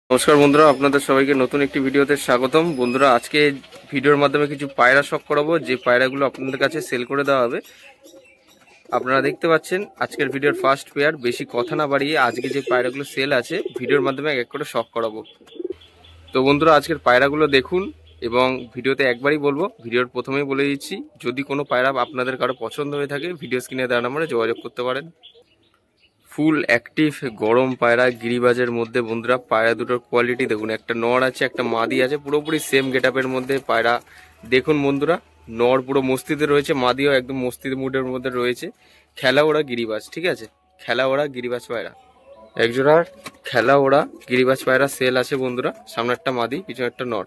নমস্কার বন্ধুরা, আপনাদের সবাইকে নতুন একটি ভিডিওতে স্বাগতম। বন্ধুরা, আজকে ভিডিওর মাধ্যমে কিছু পায়রা শখ করাবো, যে পায়রাগুলো আপনাদের কাছে সেল করে দেওয়া হবে। আপনারা দেখতে পাচ্ছেন আজকের ভিডিওর ফার্স্ট পেয়ার। বেশি কথা না বাড়িয়ে আজকে যে পায়রাগুলো সেল আছে ভিডিওর মাধ্যমে এক এক করে শখ করাবো। তো বন্ধুরা, আজকের পায়রাগুলো দেখুন এবং ভিডিওতে একবারই বলবো, ভিডিওর প্রথমেই বলে দিচ্ছি, যদি কোনো পায়রা আপনাদের কারো পছন্দ হয়ে থাকে ভিডিও স্ক্রিনে দেওয়া নম্বরে যোগাযোগ করতে পারেন। ফুল অ্যাক্টিভ গরম পায়রা গিরিবাজের মধ্যে বন্ধুরা, পায়রা দুটোর কোয়ালিটি দেখুন। একটা নর আছে, একটা মাদি আছে, পুরোপুরি সেম গেটআপের মধ্যে পায়রা। দেখুন বন্ধুরা, নর পুরো মস্তিতে রয়েছে, মাদিও একদম মস্তির মুডের মধ্যে রয়েছে। খেলা ওরা গিরিবাজ, ঠিক আছে, খেলা ওরা গিরিবাজ পায়রা। একজোড়া খেলা ওরা গিরিবাজ পায়রা সেল আছে বন্ধুরা। সামনে একটা মাদি, পিছনে একটা নর।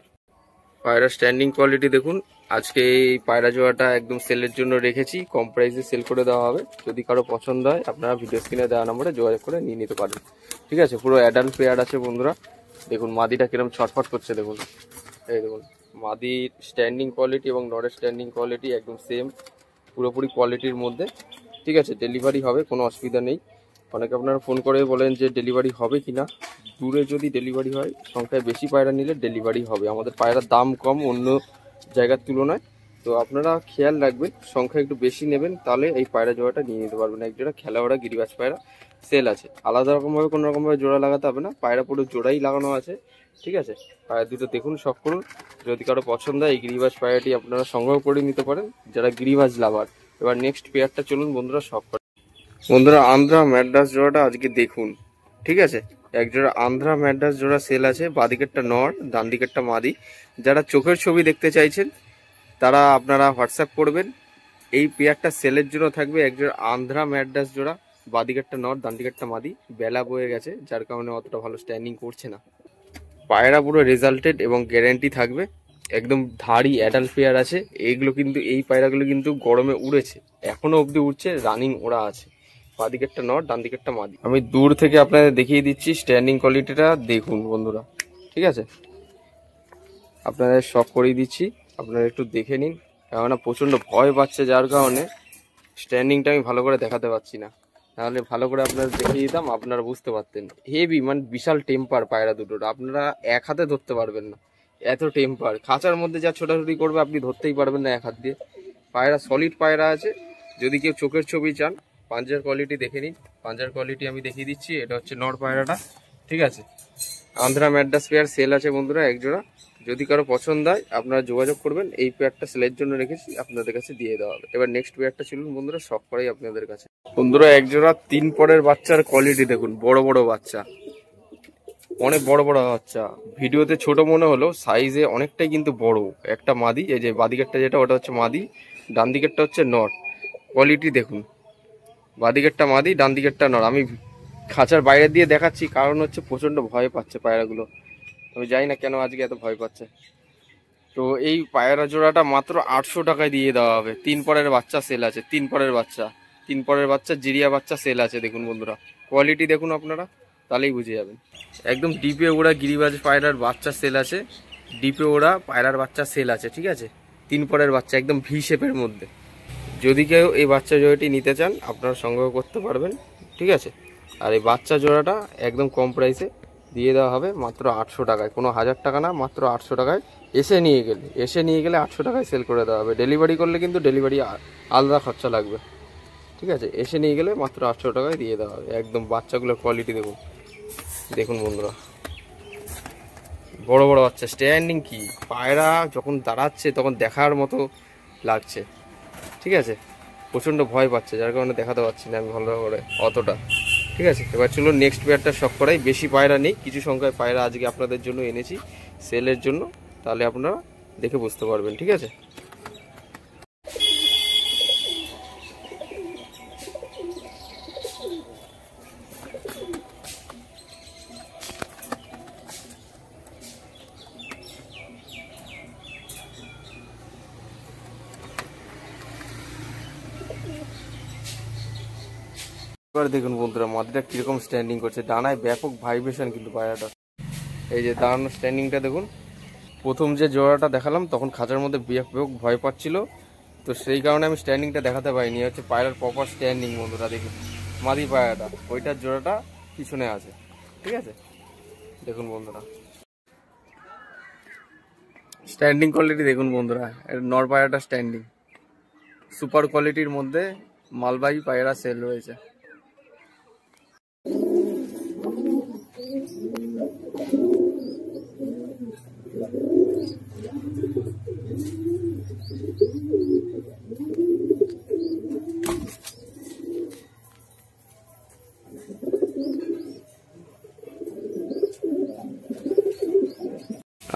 পায়রা স্ট্যান্ডিং কোয়ালিটি দেখুন। আজকে এই পায়রা জোড়াটা একদম সেলের জন্য রেখেছি, কম প্রাইসে সেল করে দেওয়া হবে। যদি কারো পছন্দ হয় আপনারা ভিডিও স্ক্রিনে দেওয়া নম্বরে যোগাযোগ করে নিয়ে নিতে পারেন, ঠিক আছে। পুরো অ্যাডাল্ট পেয়ার আছে বন্ধুরা। দেখুন মাদিটা কিরকম ছটফট করছে, দেখুন এই দেখুন। মাদির স্ট্যান্ডিং কোয়ালিটি এবং নরের স্ট্যান্ডিং কোয়ালিটি একদম সেম, পুরোপুরি কোয়ালিটির মধ্যে, ঠিক আছে। ডেলিভারি হবে, কোনো অসুবিধা নেই। অনেকে আপনারা ফোন করে বলেন যে ডেলিভারি হবে কিনা। দূরে যদি ডেলিভারি হয়, সংখ্যায় বেশি পায়রা নিলে ডেলিভারি হবে। আমাদের পায়রার দাম কম অন্য জায়গার তুলনায়, তো আপনারা খেয়াল রাখবেন, সংখ্যা একটু বেশি নেবেন, তাহলে এই পায়রা জোড়াটা নিয়ে নিতে পারবেন। এক জোড়া খেলাওয়াড়া গিরিবাজ পায়রা সেল আছে। আলাদা রকমভাবে কোনো রকমভাবে জোড়া লাগাতে হবে না, পায়রা পুরো জোড়াই লাগানো আছে, ঠিক আছে। পায়রা দুটো দেখুন, শখ করুন। যদি কারো পছন্দ হয় এই গিরিবাজ পায়রাটি আপনারা সংগ্রহ করে নিতে পারেন, যারা গিরিবাজ লাভার। এবার নেক্সট পেয়ারটা চলুন বন্ধুরা শখ করে। বন্ধুরা, আন্ধ্রা ম্যাড্রাস জোড়াটা আজকে দেখুন, ঠিক আছে। এক জোড়া আন্ধ্রা ম্যাড্রাস জোড়া সেল আছে। বাঁদিকেরটা নর, ডান দিকেরটা মাদি। যারা চোখের ছবি দেখতে চাইছেন তারা আপনারা হোয়াটসঅ্যাপ করবেন। এই পেয়ারটা সেলের জন্য থাকবে। এক জোড়া আন্ধ্রা ম্যাড্রাস জোড়া, বাঁদিকেরটা নর, ডান দিকেরটা মাদি। বেলা বয়ে গেছে, যার কারণে অতটা ভালো স্ট্যান্ডিং করছে না। পায়রা পুরো রেজাল্টেড এবং গ্যারেন্টি থাকবে, একদম ধাড়ি অ্যাডাল্ট পেয়ার আছে। এইগুলো কিন্তু, এই পায়রাগুলো কিন্তু গরমে উড়েছে, এখনো অবধি উড়ছে, রানিং ওরা আছে। বাঁদিকেরটা নর, ডান দিকেরটা মাদি। আমি দূর থেকে আপনাদের দেখিয়ে দিচ্ছি, স্ট্যান্ডিং কোয়ালিটিটা দেখুন বন্ধুরা, ঠিক আছে। আপনাদের শখ করিয়ে দিচ্ছি, আপনারা একটু দেখে নিন। কেননা প্রচণ্ড ভয় পাচ্ছে, যার কারণে স্ট্যান্ডিংটা আমি ভালো করে দেখাতে পারছি না। তাহলে ভালো করে আপনারা দেখিয়ে দিতাম, আপনারা বুঝতে পারতেন। হেভি, মানে বিশাল টেম্পার পায়রা দুটোর, আপনারা এক হাতে ধরতে পারবেন না, এত টেম্পার। খাঁচার মধ্যে যা ছোটাছুটি করবে আপনি ধরতেই পারবেন না এক হাত দিয়ে। পায়রা সলিড পায়রা আছে। যদি কেউ চোখের ছবি চান, পাঞ্জার কোয়ালিটি দেখে নিন। পাঞ্জার কোয়ালিটি আমি দেখিয়ে দিচ্ছি। এটা হচ্ছে নর পায়রাটা, ঠিক আছে। আন্ধ্রা ম্যাড্রাস পেয়ার সেল আছে বন্ধুরা এক জোড়া। যদি কারো পছন্দ হয় আপনারা যোগাযোগ করবেন। এই পেয়ারটা সেলের জন্য রেখেছি, আপনাদের কাছে দিয়ে দেওয়া হবে। এবার নেক্সট পেয়ারটা ছিল বন্ধুরা শখ করাই আপনাদের কাছে। বন্ধুরা, এক জোড়া 3 পরের বাচ্চার কোয়ালিটি দেখুন। বড় বড় বাচ্চা, অনেক বড় বড় বাচ্চা। ভিডিওতে ছোট মনে হলো, সাইজে অনেকটাই কিন্তু বড়। একটা মাদি, এই যে বাদিকেরটা যেটা, ওটা হচ্ছে মাদি, ডান দিকেরটা হচ্ছে নর। কোয়ালিটি দেখুন, বাদিকেরটা মাদি, ডান দিকেরটা নর। আমি খাঁচার বাইরে দিয়ে দেখাচ্ছি, কারণ হচ্ছে প্রচণ্ড ভয় পাচ্ছে পায়রাগুলো। আমি জানি না কেন আজকে এত ভয় পাচ্ছে। তো এই পায়রা জোড়াটা মাত্র 800 টাকায় দিয়ে দেওয়া হবে। 3 পরের বাচ্চা সেল আছে, 3 পরের বাচ্চা, 3 পরের বাচ্চা জিরিয়া বাচ্চা সেল আছে। দেখুন বন্ধুরা, কোয়ালিটি দেখুন আপনারা, তাহলেই বুঝে যাবেন। একদম ডিপে ওরা গিরিবাজ পায়রার বাচ্চা সেল আছে। ডিপে ওরা পায়রার বাচ্চা সেল আছে, ঠিক আছে। 3 পরের বাচ্চা, একদম ভি শেপের মধ্যে। যদি কেউ এই বাচ্চা জোড়াটি নিতে চান আপনারা সংগ্রহ করতে পারবেন, ঠিক আছে। আর এই বাচ্চা জোড়াটা একদম কম প্রাইসে দিয়ে দেওয়া হবে, মাত্র 800 টাকায়। কোনো 1000 টাকা না, মাত্র 800 টাকায়। এসে নিয়ে গেলে 800 টাকায় সেল করে দেওয়া হবে। ডেলিভারি করলে কিন্তু ডেলিভারি আলাদা খরচা লাগবে, ঠিক আছে। এসে নিয়ে গেলে মাত্র 800 টাকায় দিয়ে দেওয়া হবে। একদম বাচ্চাগুলোর কোয়ালিটি দেখুন, দেখুন বন্ধুরা, বড় বড় বাচ্চা। স্ট্যান্ডিং কি, পায়রা যখন দাঁড়াচ্ছে তখন দেখার মতো লাগছে, ঠিক আছে। প্রচণ্ড ভয় পাচ্ছে, যার কারণে দেখাতে পারছি না আমি ভালো করে অতটা, ঠিক আছে। এবার চলুন নেক্সট পেয়ারটা শখ করাই। বেশি পায়রা নেই, কিছু সংখ্যায় পায়রা আজকে আপনাদের জন্য এনেছি সেলের জন্য, তাহলে আপনারা দেখে বুঝতে পারবেন, ঠিক আছে। এবার দেখুন বন্ধুরা, মাদিটা কিরকম স্ট্যান্ডিং করছে। ডানায় ব্যাপক ভাইব্রেশন কিন্তু পায়রাটা। এই যে দাঁড়ানোর স্ট্যান্ডিংটা দেখুন। প্রথম যে জোড়াটা দেখালাম তখন খাঁচার মধ্যে ব্যাপক ভয় পাচ্ছিল, তো সেই কারণে আমি স্ট্যান্ডিংটা দেখাতে পারিনি। হচ্ছে পায়রার প্রপার স্ট্যান্ডিং বন্ধুরা দেখুন। মাদি পায়রাটা, ওইটার জোড়াটা পিছনে আছে, ঠিক আছে। দেখুন বন্ধুরা, স্ট্যান্ডিং কোয়ালিটি দেখুন বন্ধুরা, নর পায়রাটা স্ট্যান্ডিং, সুপার কোয়ালিটির মধ্যে মালবাহী পায়রা সেল রয়েছে।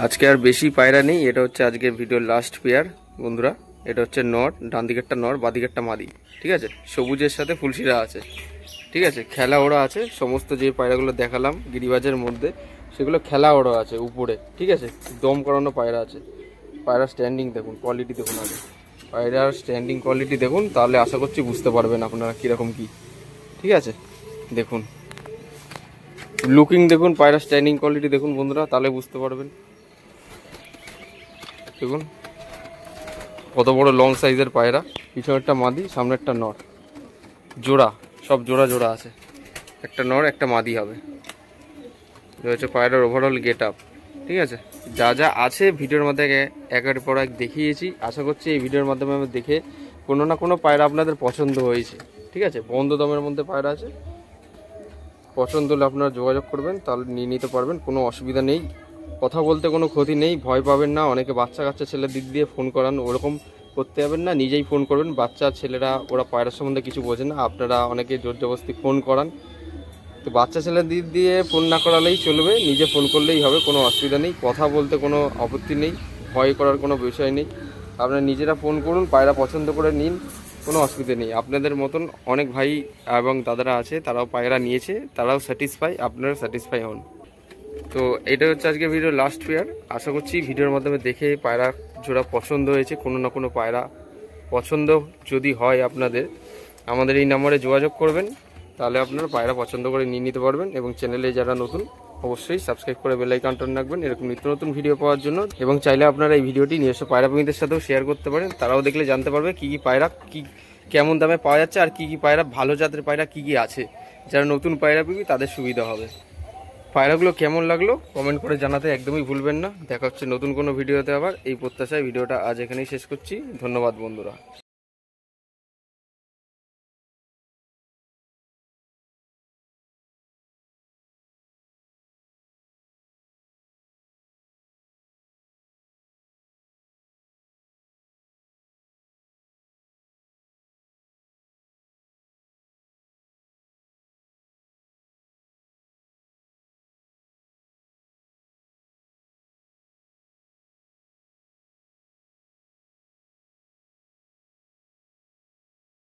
আজকে আর বেশি পায়রা নেই, এটা হচ্ছে আজকের ভিডিওর লাস্ট পেয়ার বন্ধুরা। এটা হচ্ছে নর, ডান দিকেরটা নর, বাঁ দিকেরটা মাদি, ঠিক আছে। সবুজের সাথে ফুলশিরা আছে, ঠিক আছে। খেলা ওড়া আছে, সমস্ত যে পায়রাগুলো দেখালাম গিরিবাজের মধ্যে সেগুলো খেলা ওড়া আছে উপরে, ঠিক আছে। দম করানো পায়রা আছে। পায়রা স্ট্যান্ডিং দেখুন, কোয়ালিটি দেখুন, আগে পায়রার স্ট্যান্ডিং কোয়ালিটি দেখুন, তাহলে আশা করছি বুঝতে পারবেন আপনারা কীরকম কি, ঠিক আছে। দেখুন লুকিং দেখুন, পায়রা স্ট্যান্ডিং কোয়ালিটি দেখুন বন্ধুরা, তাহলে বুঝতে পারবেন। দেখুন কত বড় লং সাইজের পায়রা, পিছনেরটা মাদি, সামনেরটা নর, জোড়া, সব জোড়া জোড়া আছে, একটা নর একটা মাদি হবে। এটা হচ্ছে পায়রার ওভারঅল গেট আপ, ঠিক আছে। যা যা আছে ভিডিওর মধ্যে একের পর এক দেখিয়েছি। আশা করছি এই ভিডিওর মাধ্যমে আমি দেখে কোনো না কোনো পায়রা আপনাদের পছন্দ হয়েছে, ঠিক আছে। বন্ধ দমের মধ্যে পায়রা আছে, পছন্দ হলে আপনারা যোগাযোগ করবেন, তাহলে নিয়ে নিতে পারবেন, কোনো অসুবিধা নেই। কথা বলতে কোনো ক্ষতি নেই, ভয় পাবেন না। অনেকে বাচ্চা কাচ্চা ছেলের দিক দিয়ে ফোন করান, ওরকম করতে যাবেন না, নিজেই ফোন করবেন। বাচ্চা ছেলেরা ওরা পায়রার সম্বন্ধে কিছু বোঝে না, আপনারা অনেকে জোর জবরদস্তি ফোন করান, তো বাচ্চা ছেলের দিক দিয়ে ফোন না করালেই চলবে, নিজে ফোন করলেই হবে, কোনো অসুবিধা নেই। কথা বলতে কোনো আপত্তি নেই, ভয় করার কোনো বিষয় নেই। আপনারা নিজেরা ফোন করুন, পায়রা পছন্দ করে নিন, কোনো অসুবিধা নেই। আপনাদের মতন অনেক ভাই এবং দাদারা আছে, তারাও পায়রা নিয়েছে, তারাও স্যাটিসফাই, আপনারাও স্যাটিসফাই হন। তো এটা হচ্ছে আজকে ভিডিওর লাস্ট পেয়ার। আশা করছি ভিডিওর মাধ্যমে দেখে পায়রা জোড়া পছন্দ হয়েছে। কোনো না কোনো পায়রা পছন্দ যদি হয় আপনাদের, আমাদের এই নম্বরে যোগাযোগ করবেন, তাহলে আপনারা পায়রা পছন্দ করে নিয়ে নিতে পারবেন। এবং চ্যানেলে যারা নতুন অবশ্যই সাবস্ক্রাইব করে বেল আইকনটা রাখবেন এরকম নিত্য নতুন ভিডিও পাওয়ার জন্য। এবং চাইলে আপনারা এই ভিডিওটি নিজস্ব পায়রা প্রেমীদের সাথেও শেয়ার করতে পারেন, তারাও দেখলে জানতে পারবে কী কী পায়রা কেমন দামে পাওয়া যাচ্ছে, আর কী কী পায়রা ভালো জাতের পায়রা কী কী আছে। যারা নতুন পায়রা প্রেমী তাদের সুবিধা হবে। পায়রাগুলো কেমন লাগলো কমেন্ট করে জানাতে একদমই ভুলবেন না। দেখা হচ্ছে নতুন কোনো ভিডিওতে আবার। এই প্রত্যাশায় ভিডিওটা আজ এখানেই শেষ করছি। ধন্যবাদ বন্ধুরা।